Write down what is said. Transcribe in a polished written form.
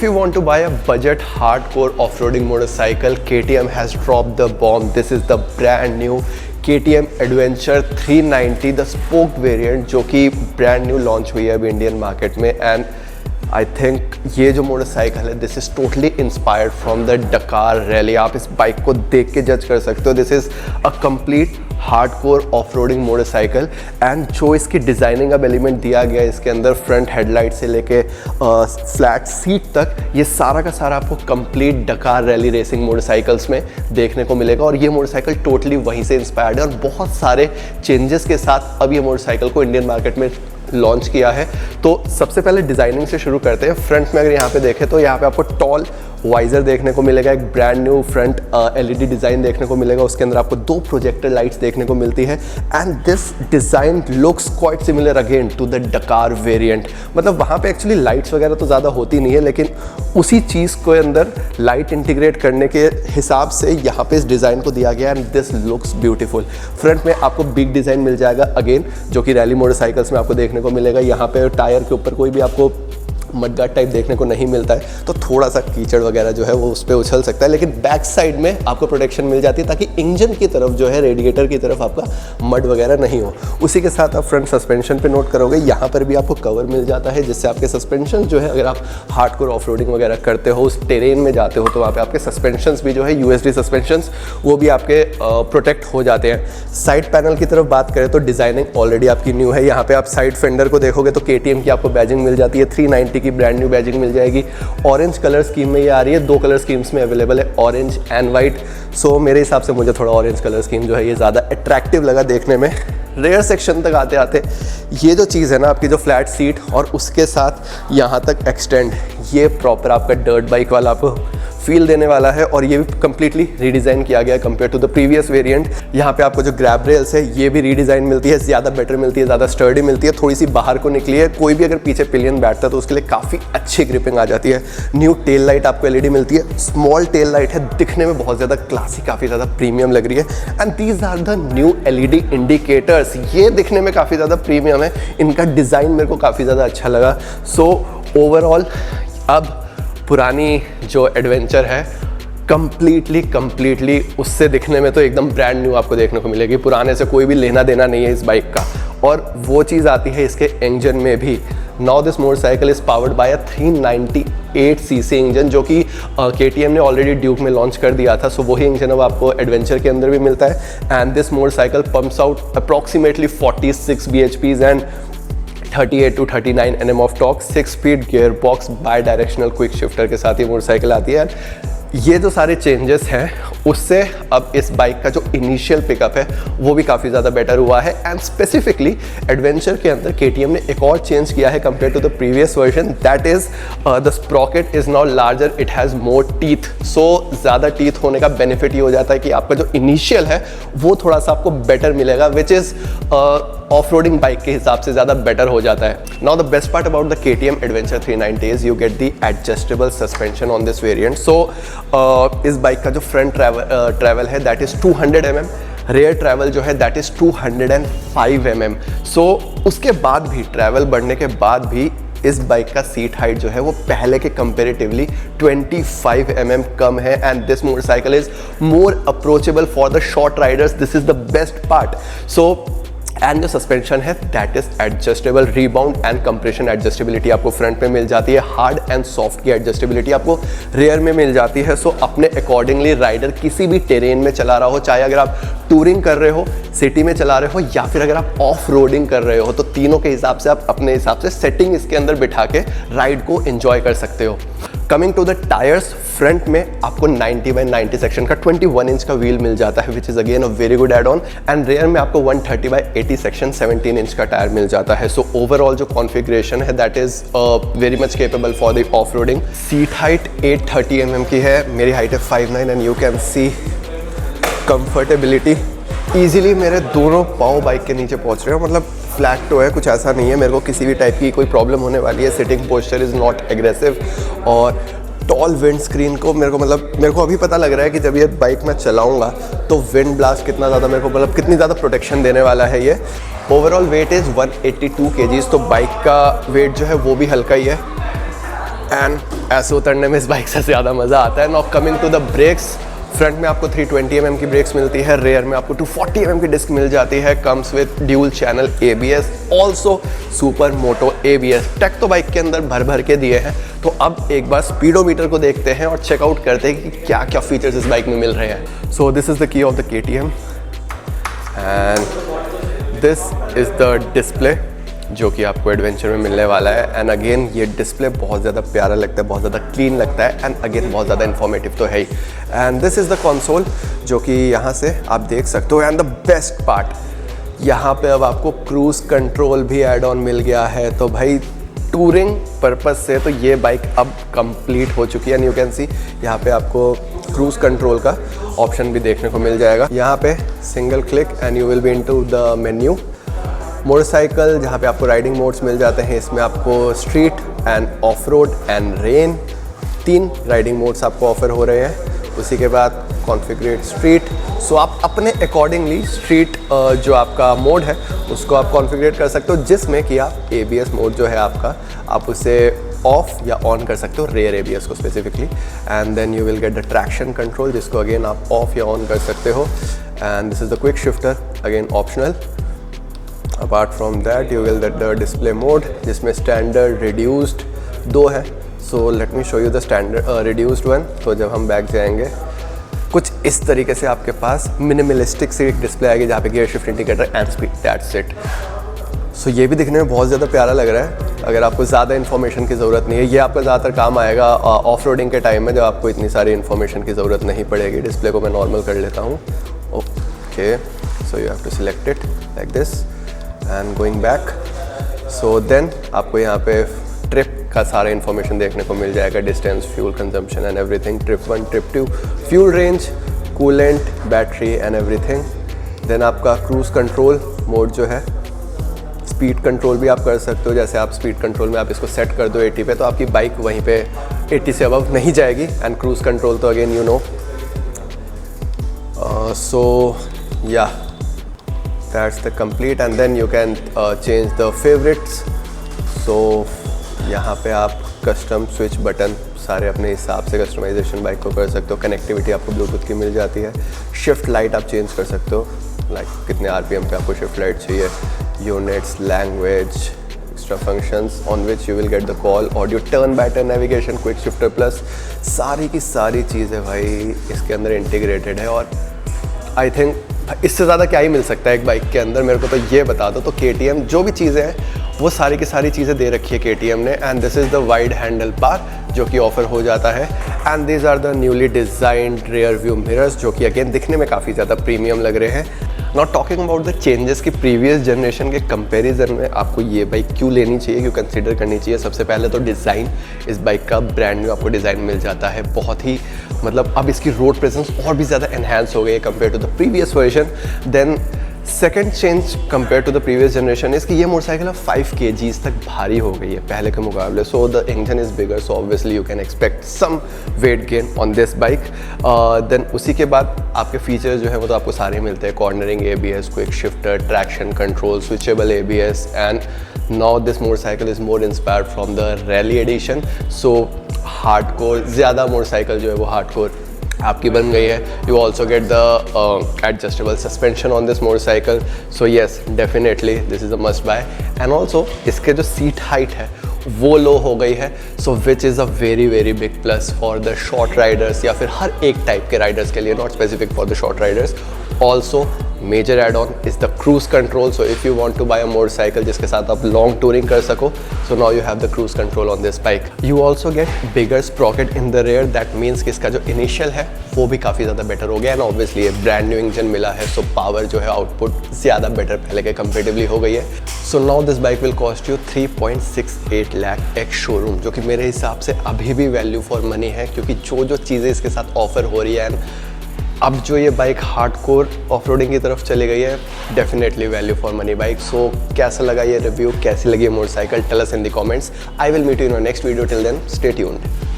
If you want to buy a budget hardcore off-roading motorcycle, KTM has dropped the bomb. This is the brand new KTM Adventure 390, the spoked variant, जो कि brand new launch हुई है अभी Indian market में. And I think ये जो motorcycle है, this is totally inspired from the डकार रैली. आप इस बाइक को देख के जज कर सकते हो. This is a complete hardcore off roading motorcycle. And जो इसकी डिज़ाइनिंग अब एलिमेंट दिया गया है इसके अंदर, फ्रंट हेडलाइट से लेके फ्लैट सीट तक, ये सारा का सारा आपको कंप्लीट डकार रैली रेसिंग मोटरसाइकिल्स में देखने को मिलेगा. और ये मोटरसाइकिल टोटली वहीं से इंस्पायर्ड है और बहुत सारे चेंजेस के साथ अब ये मोटरसाइकिल को इंडियन मार्केट में लॉन्च किया है. तो सबसे पहले डिज़ाइनिंग से शुरू करते हैं. फ्रंट में अगर यहाँ पे देखें तो यहाँ पे आपको टॉल वाइजर देखने को मिलेगा. एक brand new front LED design देखने को मिलेगा. उसके अंदर आपको 2 प्रोजेक्टर लाइट्स देखने को मिलती है. And this design looks quite similar again to the Dakar variant. मतलब वहाँ पे एक्चुअली लाइट्स वगैरह तो ज़्यादा होती नहीं है, लेकिन उसी चीज़ को अंदर लाइट इंटीग्रेट करने के हिसाब से यहाँ पे इस डिज़ाइन को दिया गया. And this looks beautiful. Front में आपको बिग डिज़ाइन मिल जाएगा अगेन, जो कि रैली मोटरसाइकिल्स में आपको देखने को मिलेगा. यहाँ पे टायर के ऊपर कोई भी आपको मडगार्ड टाइप देखने को नहीं मिलता है, तो थोड़ा सा कीचड़ वगैरह जो है वो उस पर उछल सकता है. लेकिन बैक साइड में आपको प्रोटेक्शन मिल जाती है ताकि इंजन की तरफ जो है, रेडिएटर की तरफ आपका मड वगैरह नहीं हो. उसी के साथ आप फ्रंट सस्पेंशन पे नोट करोगे, यहाँ पर भी आपको कवर मिल जाता है, जिससे आपके सस्पेंशन जो है, अगर आप हार्डकोर ऑफ रोडिंग वगैरह करते हो, उस टेरेन में जाते हो, तो वहाँ पे आपके सस्पेंशन भी जो है यूएसडी सस्पेंशन, वो भी आपके प्रोटेक्ट हो जाते हैं. साइड पैनल की तरफ बात करें तो डिज़ाइनिंग ऑलरेडी आपकी न्यू है. यहाँ पे आप साइड फेंडर को देखोगे तो KTM की आपको बैजिंग मिल जाती है. 390 की ब्रांड न्यू बैजिंग मिल जाएगी. ऑरेंज कलर स्कीम में ये आ रही है. 2 कलर स्कीम्स में अवेलेबल है, ऑरेंज एंड वाइट. सो मेरे हिसाब से मुझे थोड़ा ऑरेंज कलर स्कीम जो है ये ज़्यादा अट्रैक्टिव लगा देखने में. रेयर सेक्शन तक आते आते ये जो चीज़ है ना, आपकी जो फ्लैट सीट और उसके साथ यहाँ तक एक्सटेंड, ये प्रॉपर आपका डर्ट बाइक वाला आपको फील देने वाला है. और ये भी कम्प्लीटली रीडिज़ाइन किया गया है compare to the previous variant. यहाँ पे आपको जो ग्रैब रेल्स है ये भी रीडिज़ाइन मिलती है, ज़्यादा बेटर मिलती है, ज़्यादा स्टर्डी मिलती है, थोड़ी सी बाहर को निकली है. कोई भी अगर पीछे पिलियन बैठता है तो उसके लिए काफ़ी अच्छी ग्रिपिंग आ जाती है. न्यू टेल लाइट आपको एलईडी मिलती है. स्मॉल टेल लाइट है, दिखने में बहुत ज़्यादा क्लासी, काफ़ी ज़्यादा प्रीमियम लग रही है. And these are the new LED indicators. ये दिखने में काफ़ी ज़्यादा प्रीमियम है. इनका डिज़ाइन मेरे को काफ़ी ज़्यादा अच्छा लगा. सो ओवरऑल अब पुरानी जो एडवेंचर है कंप्लीटली उससे दिखने में तो एकदम ब्रांड न्यू आपको देखने को मिलेगी. पुराने से कोई भी लेना देना नहीं है इस बाइक का. और वो चीज़ आती है इसके इंजन में भी. Now this motorcycle is powered by a 398 CC engine, जो कि KTM ने ऑलरेडी ड्यूक में लॉन्च कर दिया था. सो वही इंजन अब आपको एडवेंचर के अंदर भी मिलता है. And this motorcycle pumps out approximately 46 bhps and 38 to 39 Nm of torque. 6 speed gear box bidirectional quick shifter के साथ ये मोटरसाइकिल आती है. ये जो सारे चेंजेस हैं उससे अब इस बाइक का जो इनिशियल पिकअप है वो भी काफ़ी ज़्यादा बेटर हुआ है. एंड स्पेसिफिकली एडवेंचर के अंदर KTM ने एक और चेंज किया है compare to the previous version. That is the sprocket is now larger, it has more teeth. So ज़्यादा टीथ होने का बेनिफिट ये हो जाता है कि आपका जो इनिशियल है वो थोड़ा सा आपको बेटर मिलेगा, which is off roading bike के हिसाब से ज़्यादा बेटर हो जाता है. Now the best part about the KTM Adventure 390 is you get the adjustable suspension on this variant. So इस बाइक का जो फ्रंट ट्रैवल है that is 200 mm, rear travel जो है दैट इज़ 205 mm. सो उसके बाद भी, ट्रैवल बढ़ने के बाद भी, इस बाइक का सीट हाइट जो है वो पहले के कंपेरेटिवली 25 mm कम है. And this motorcycle is more approachable for the short Riders. This is the best part. So and जो सस्पेंशन है that is adjustable. Rebound and compression adjustability आपको फ्रंट में मिल जाती है. हार्ड एंड सॉफ्ट की adjustability आपको rare में मिल जाती है. सो अपने अकॉर्डिंगली राइडर किसी भी टेरेन में चला रहा हो, चाहे अगर आप टूरिंग कर रहे हो, सिटी में चला रहे हो, या फिर अगर आप ऑफ रोडिंग कर रहे हो, तो तीनों के हिसाब से आप अपने हिसाब से सेटिंग इसके अंदर बिठा के राइड को एंजॉय कर सकते हो. Coming to the tyres, front में आपको 90/90 सेक्शन का 21 इंच का व्हील मिल जाता है, which is again a very good add on. And rear में आपको 130/80 सेक्शन 17 इंच का टायर मिल जाता है. सो ओवरऑल जो कॉन्फ़िगरेशन है that is very much capable for the off roading. Seat height 830 mm की है. मेरी हाइट है 5'9" and you can see comfortability. Easily मेरे दोनों पाँव बाइक के नीचे पहुँच रहे हो. मतलब फ्लैट टो है, कुछ ऐसा नहीं है मेरे को किसी भी टाइप की कोई प्रॉब्लम होने वाली है. Sitting posture is not aggressive. और टॉल विंड स्क्रीन को मेरे को अभी पता लग रहा है कि जब ये बाइक मैं चलाऊंगा तो विंड ब्लास्ट कितना ज़्यादा मेरे को कितनी ज़्यादा प्रोटेक्शन देने वाला है ये. Overall wait is 182 kgs. तो बाइक का वेट जो है वो भी हल्का ही है. एंड ऐसे उतरने में इस बाइक से ज़्यादा मज़ा आता है। Now coming to the brakes, front में आपको 320 mm की ब्रेक्स मिलती है, रेयर में आपको 240 mm की डिस्क मिल जाती है, comes with dual channel ABS, also super moto ABS। Tech तो बाइक के अंदर भर भर के दिए हैं। तो अब एक बार स्पीडोमीटर को देखते हैं और चेकआउट करते हैं कि क्या क्या फीचर्स इस बाइक में मिल रहे हैं। So this is the key of the KTM and this is the display जो कि आपको एडवेंचर में मिलने वाला है। एंड अगेन ये डिस्प्ले बहुत ज़्यादा प्यारा लगता है, बहुत ज़्यादा क्लीन लगता है, एंड अगेन बहुत ज़्यादा इन्फॉर्मेटिव तो है ही। And this is the console जो कि यहाँ से आप देख सकते हो। एंड द बेस्ट पार्ट, यहाँ पे अब आपको क्रूज़ कंट्रोल भी ऐड ऑन मिल गया है। तो भाई टूरिंग पर्पस से तो ये बाइक अब कंप्लीट हो चुकी है। एंड यू कैन सी यहाँ पे आपको क्रूज़ कंट्रोल का ऑप्शन भी देखने को मिल जाएगा। यहाँ पे single click and you will be into the menu. Motorcycle जहाँ पे आपको राइडिंग मोड्स मिल जाते हैं, इसमें आपको street end of road and rain 3 riding modes आपको ऑफर हो रहे हैं। उसी के बाद कॉन्फ़िगरेट स्ट्रीट, सो आप अपने अकॉर्डिंगली स्ट्रीट जो आपका मोड है उसको आप कॉन्फ़िगरेट कर सकते हो, जिसमें कि आप ABS मोड जो है आपका, आप उसे ऑफ या ऑन कर सकते हो, रेयर ABS को specifically. And then you will get the traction control जिसको अगेन आप ऑफ या ऑन कर सकते हो। And this is the quick shifter, again optional. Apart from that you will get the display mode जिसमें standard reduced 2 है। So let me show you the standard reduced one. तो जब हम बैक जाएंगे कुछ इस तरीके से आपके पास मिनिमलिस्टिक सी एक डिस्प्ले आएगी जहाँ पे gear shift indicator and speed, that's it. So ये भी दिखने में बहुत ज़्यादा प्यारा लग रहा है। अगर आपको ज़्यादा इन्फॉर्मेशन की ज़रूरत नहीं है, ये आपका ज़्यादातर काम आएगा ऑफ रोडिंग के टाइम में जब आपको इतनी सारी इन्फॉर्मेशन की ज़रूरत नहीं पड़ेगी। डिस्प्ले को मैं नॉर्मल कर लेता हूँ। Okay, so you have to select it like this and going back. So then आपको यहाँ पे ट्रिप का सारा इन्फॉर्मेशन देखने को मिल जाएगा, distance, fuel consumption and everything, trip 1, trip 2, fuel range, coolant, battery and everything. Then आपका क्रूज़ कंट्रोल मोड जो है, स्पीड कंट्रोल भी आप कर सकते हो। जैसे आप स्पीड कंट्रोल में आप इसको सेट कर दो 80 पे, तो आपकी बाइक वहीं पे 80 से अबव नहीं जाएगी। एंड क्रूज़ कंट्रोल तो अगेन यू नो। सो या that's the complete, and then you can change the favorites. So यहाँ पे आप कस्टम स्विच बटन सारे अपने हिसाब से कस्टमाइजेशन बाइक को कर सकते हो। कनेक्टिविटी आपको ब्लूटूथ की मिल जाती है। शिफ्ट लाइट आप चेंज कर सकते हो, लाइक कितने RPM पे आपको शिफ्ट लाइट चाहिए, units, language, extra functions on which you will get the call, audio, turn better, navigation, quick shifter plus, सारी की सारी चीज़ें भाई इसके अंदर इंटीग्रेटेड है। और आई थिंक इससे ज़्यादा क्या ही मिल सकता है एक बाइक के अंदर, मेरे को तो ये बता दो। तो KTM जो भी चीज़ें हैं वो सारी की सारी चीज़ें दे रखी है KTM ने। And this is the wide handle bar जो कि ऑफर हो जाता है। And these are the newly designed rear view mirrors जो कि अगेन दिखने में काफ़ी ज़्यादा प्रीमियम लग रहे हैं। Not talking about the changes की प्रीवियस जनरेशन के कंपैरिजन में आपको ये बाइक क्यों लेनी चाहिए, क्यों कंसिडर करनी चाहिए। सबसे पहले तो डिज़ाइन, इस बाइक का ब्रांड न्यू आपको डिज़ाइन मिल जाता है, बहुत ही मतलब अब इसकी रोड प्रेजेंस और भी ज़्यादा एनहांस हो गई है compare to the previous version. Then second change compare to the previous generation is कि ये मोटरसाइकिल अब 5 kgs तक भारी हो गई है पहले के मुकाबले। So the engine is bigger, so obviously you can expect some weight gain on this bike. Then उसी के बाद आपके फीचर्स जो है वो तो आपको सारे मिलते हैं, cornering ABS, quick shifter, traction control, switchable ABS। And now this motorcycle is more inspired from the rally edition. So hardcore, ज़्यादा मोटरसाइकिल जो है वो हार्डकोर आपकी बन गई है। You also get the adjustable suspension on this motorcycle. So yes, definitely this is a must buy. And also इसके जो सीट हाइट है वो लो हो गई है, so which is a very very big plus for the short riders या फिर हर एक टाइप के राइडर्स के लिए, not specific for the short riders. Also major add on is the cruise control. So if you want to buy a motorcycle जिसके साथ आप लॉन्ग टूरिंग कर सको, so now you have the cruise control on this bike. You also get bigger sprocket in the rare, that means कि इसका जो initial है वो भी काफ़ी ज़्यादा बेटर हो गया है। एंड ऑब्वियसली ये ब्रांड न्यू इंजन मिला है, सो पावर जो है आउटपुट ज़्यादा बेटर पहले के कंपेरेटिवली हो गई है। So now this bike will cost you 3.68 lakh ex showroom, जो कि मेरे हिसाब से अभी भी वैल्यू फॉर मनी है, क्योंकि जो जो चीज़ें इसके साथ ऑफर हो रही है एंड अब जो ये बाइक हार्डकोर ऑफ-रोडिंग की तरफ चली गई है, definitely value for money bike. So कैसा लगा ये रिव्यू, कैसी लगी ये motorcycle, tell us in the comments. I will meet you in next video, till then stay tuned.